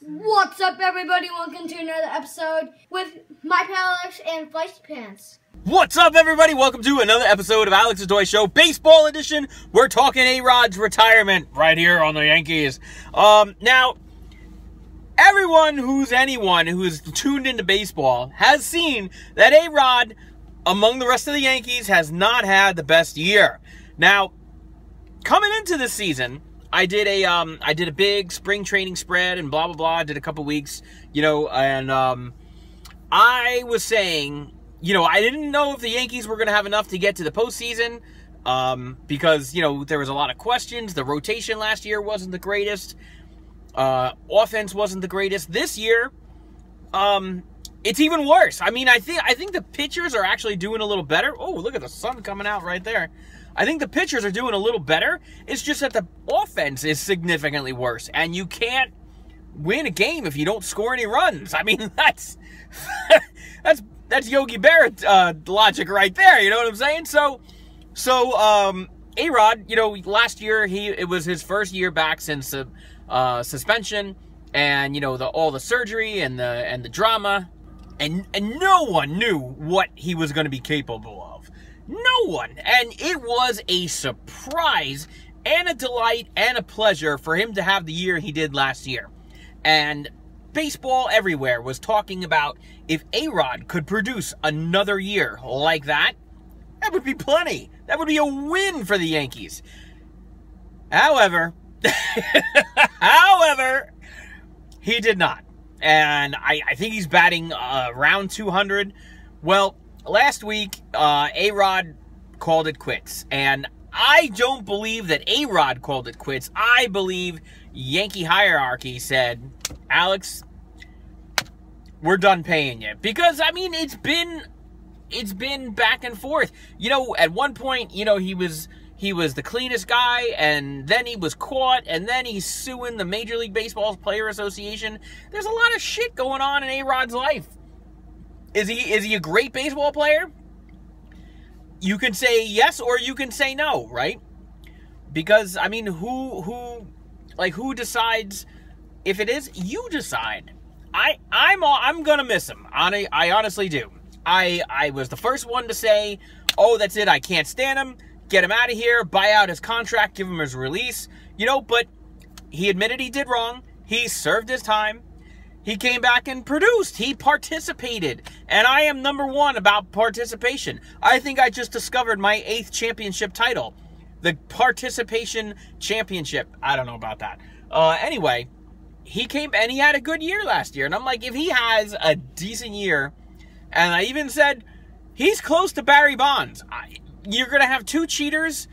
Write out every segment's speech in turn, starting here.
What's up, everybody? Welcome to another episode with my pal Alex and Feisty Pants. What's up, everybody? Welcome to another episode of Alex's Toy Show, Baseball Edition. We're talking A-Rod's retirement right here on the Yankees. Now, anyone who's tuned into baseball has seen that A-Rod, among the rest of the Yankees, has not had the best year. Now, coming into this season, I did a big spring training spread and blah blah blah. I did a couple weeks, and I was saying, I didn't know if the Yankees were going to have enough to get to the postseason, because there was a lot of questions. The rotation last year wasn't the greatest. Offense wasn't the greatest. This year, it's even worse. I mean, I think the pitchers are actually doing a little better. Oh, look at the sun coming out right there. I think the pitchers are doing a little better. It's just that the offense is significantly worse, and you can't win a game if you don't score any runs. I mean, that's Yogi Berra logic right there. You know what I'm saying? So A-Rod, last year it was his first year back since suspension, and all the surgery and the drama, and no one knew what he was going to be capable of. No one. And it was a surprise and a delight and a pleasure for him to have the year he did last year. And baseball everywhere was talking about if A-Rod could produce another year like that, that would be plenty. That would be a win for the Yankees. However, he did not. And I think he's batting around 200. Well, last week, A-Rod called it quits. And I don't believe that A-Rod called it quits. I believe Yankee hierarchy said, Alex, we're done paying you. Because, I mean, it's been back and forth. At one point, he was the cleanest guy, and then he was caught, and then he's suing the Major League Baseball Player Association. There's a lot of shit going on in A-Rod's life. Is he a great baseball player? You can say yes or you can say no, right? Because, I mean, who decides if it is? You decide. I'm gonna miss him. I honestly do. I was the first one to say, oh, that's it, I can't stand him. Get him out of here, buy out his contract, give him his release. But he admitted he did wrong. He served his time. He came back and produced. He participated. And I am number one about participation. I think I just discovered my 8th championship title. The participation championship. I don't know about that. Anyway, he came and he had a good year last year. And I'm like, if he has a decent year, and I even said, he's close to Barry Bonds. You're going to have two cheaters,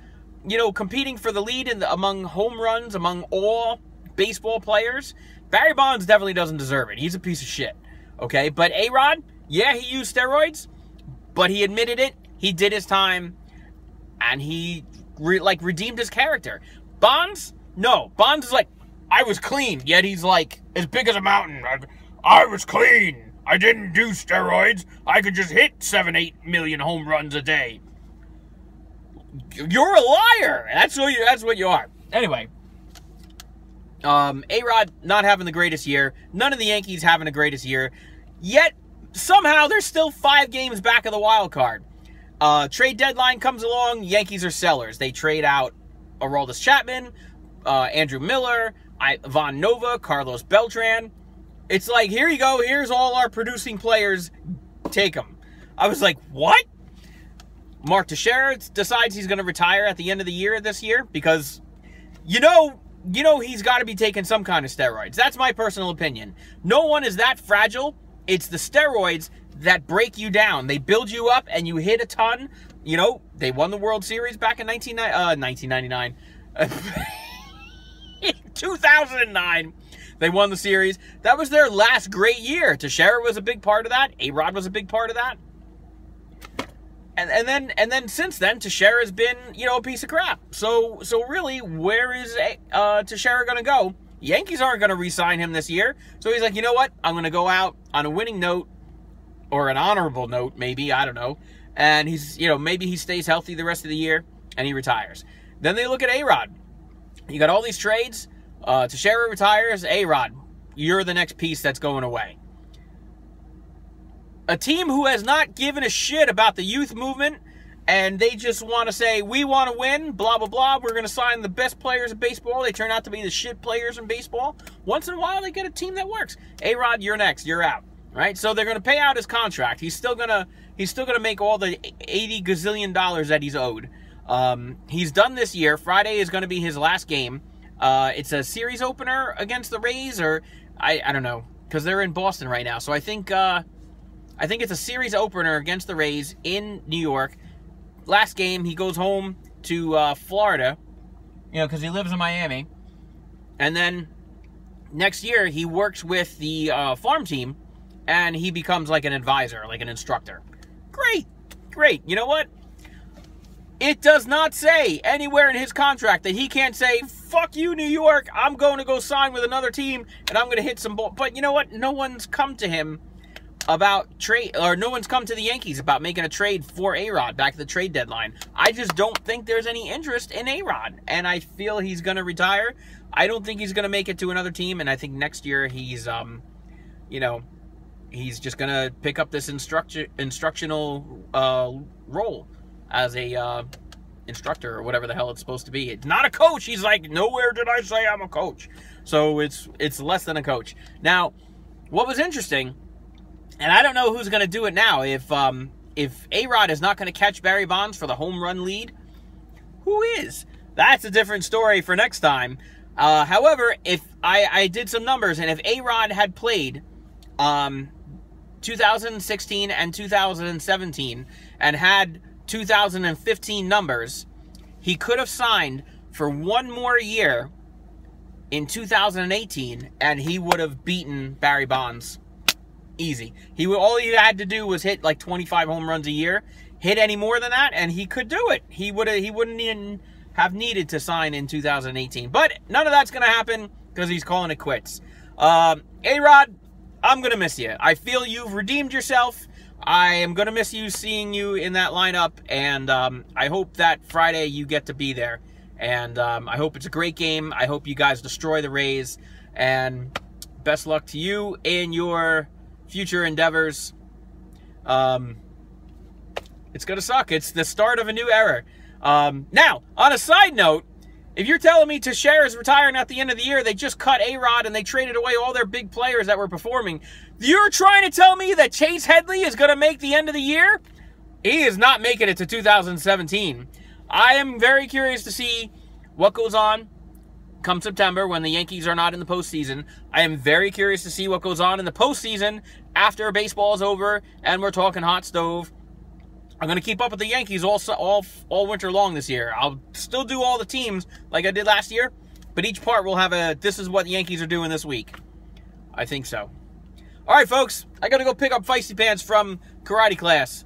competing for the lead among home runs, among all baseball players. Barry Bonds definitely doesn't deserve it. He's a piece of shit, okay? But A-Rod, yeah, he used steroids, but he admitted it. He did his time, and he, redeemed his character. Bonds? No. Bonds is like, I was clean, yet he's like, as big as a mountain. I was clean. I didn't do steroids. I could just hit 7-8 million home runs a day. You're a liar. That's what you are. Anyway. A-Rod not having the greatest year. None of the Yankees having the greatest year. Yet, somehow, they're still 5 games back of the wild card. Trade deadline comes along. Yankees are sellers. They trade out Aroldis Chapman, Andrew Miller, Ivan Nova, Carlos Beltran. It's like, here you go. Here's all our producing players. Take them. I was like, what? Mark Teixeira decides he's going to retire at the end of the year this year because, he's got to be taking some kind of steroids. That's my personal opinion. No one is that fragile. It's the steroids that break you down. They build you up and you hit a ton. They won the World Series back in 1999. 2009. They won the series. That was their last great year. Teixeira was a big part of that. A-Rod was a big part of that. And then since then, Teixeira's been, a piece of crap. So really, where is Teixeira going to go? Yankees aren't going to re-sign him this year. So he's like, you know what? I'm going to go out on a winning note, or an honorable note, maybe. I don't know. And he's, maybe he stays healthy the rest of the year, and he retires. Then they look at A-Rod. You got all these trades. Teixeira retires. A-Rod, you're the next piece that's going away. A team who has not given a shit about the youth movement, and they just want to say, we want to win, blah, blah, blah. We're going to sign the best players in baseball. They turn out to be the shit players in baseball. Once in a while, they get a team that works. A-Rod, you're next. You're out. Right? So they're going to pay out his contract. He's still gonna make all the $80 gazillion that he's owed. He's done this year. Friday is going to be his last game. It's a series opener against the Rays, or I don't know, because they're in Boston right now. So I think it's a series opener against the Rays in New York. Last game, he goes home to Florida, because he lives in Miami. And then next year, he works with the farm team, and he becomes like an advisor, like an instructor. Great, great. You know what? It does not say anywhere in his contract that he can't say, fuck you, New York, I'm going to go sign with another team, and I'm going to hit some ball. But you know what? No one's come to him about trade, or no one's come to the Yankees about making a trade for A-Rod back at the trade deadline. I just don't think there's any interest in A-Rod, and I feel he's going to retire. I don't think he's going to make it to another team, and I think next year he's, he's just going to pick up this instructional role as a instructor, or whatever the hell it's supposed to be. It's not a coach. He's like, nowhere did I say I'm a coach. So it's less than a coach. Now, what was interesting, and I don't know who's going to do it now. If A-Rod is not going to catch Barry Bonds for the home run lead, who is? That's a different story for next time. However, if I did some numbers, and if A-Rod had played 2016 and 2017 and had 2015 numbers, he could have signed for one more year in 2018, and he would have beaten Barry Bonds. Easy. All he had to do was hit like 25 home runs a year. Hit any more than that, and he could do it. He wouldn't even have needed to sign in 2018. But none of that's going to happen because he's calling it quits. A-Rod, I'm going to miss you. I feel you've redeemed yourself. I am going to miss you, seeing you in that lineup, and I hope that Friday you get to be there. And I hope it's a great game. I hope you guys destroy the Rays, and best luck to you in your future endeavors. It's going to suck. It's the start of a new era. Now, on a side note, if you're telling me Teixeira is retiring at the end of the year, they just cut A-Rod and they traded away all their big players that were performing. You're trying to tell me that Chase Headley is going to make the end of the year? He is not making it to 2017. I am very curious to see what goes on come September when the Yankees are not in the postseason. I am very curious to see what goes on in the postseason after baseball is over and we're talking hot stove. I'm going to keep up with the Yankees all winter long this year. I'll still do all the teams like I did last year, but each part will have a, this is what the Yankees are doing this week. I think so. All right, folks, I got to go pick up Feisty Pants from karate class.